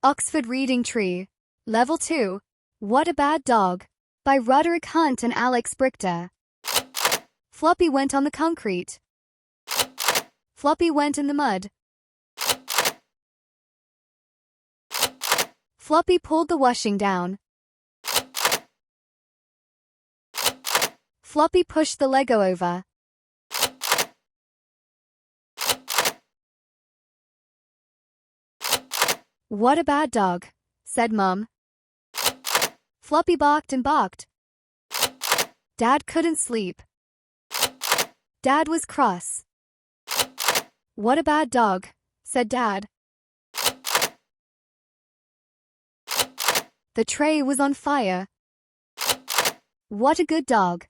Oxford Reading Tree. Level 2. What a Bad Dog. By Roderick Hunt and Alex Brichter. Floppy went on the concrete. Floppy went in the mud. Floppy pulled the washing down. Floppy pushed the Lego over. What a bad dog, said Mum. Floppy barked and barked. Dad couldn't sleep. Dad was cross. What a bad dog, said Dad. The tray was on fire. What a good dog.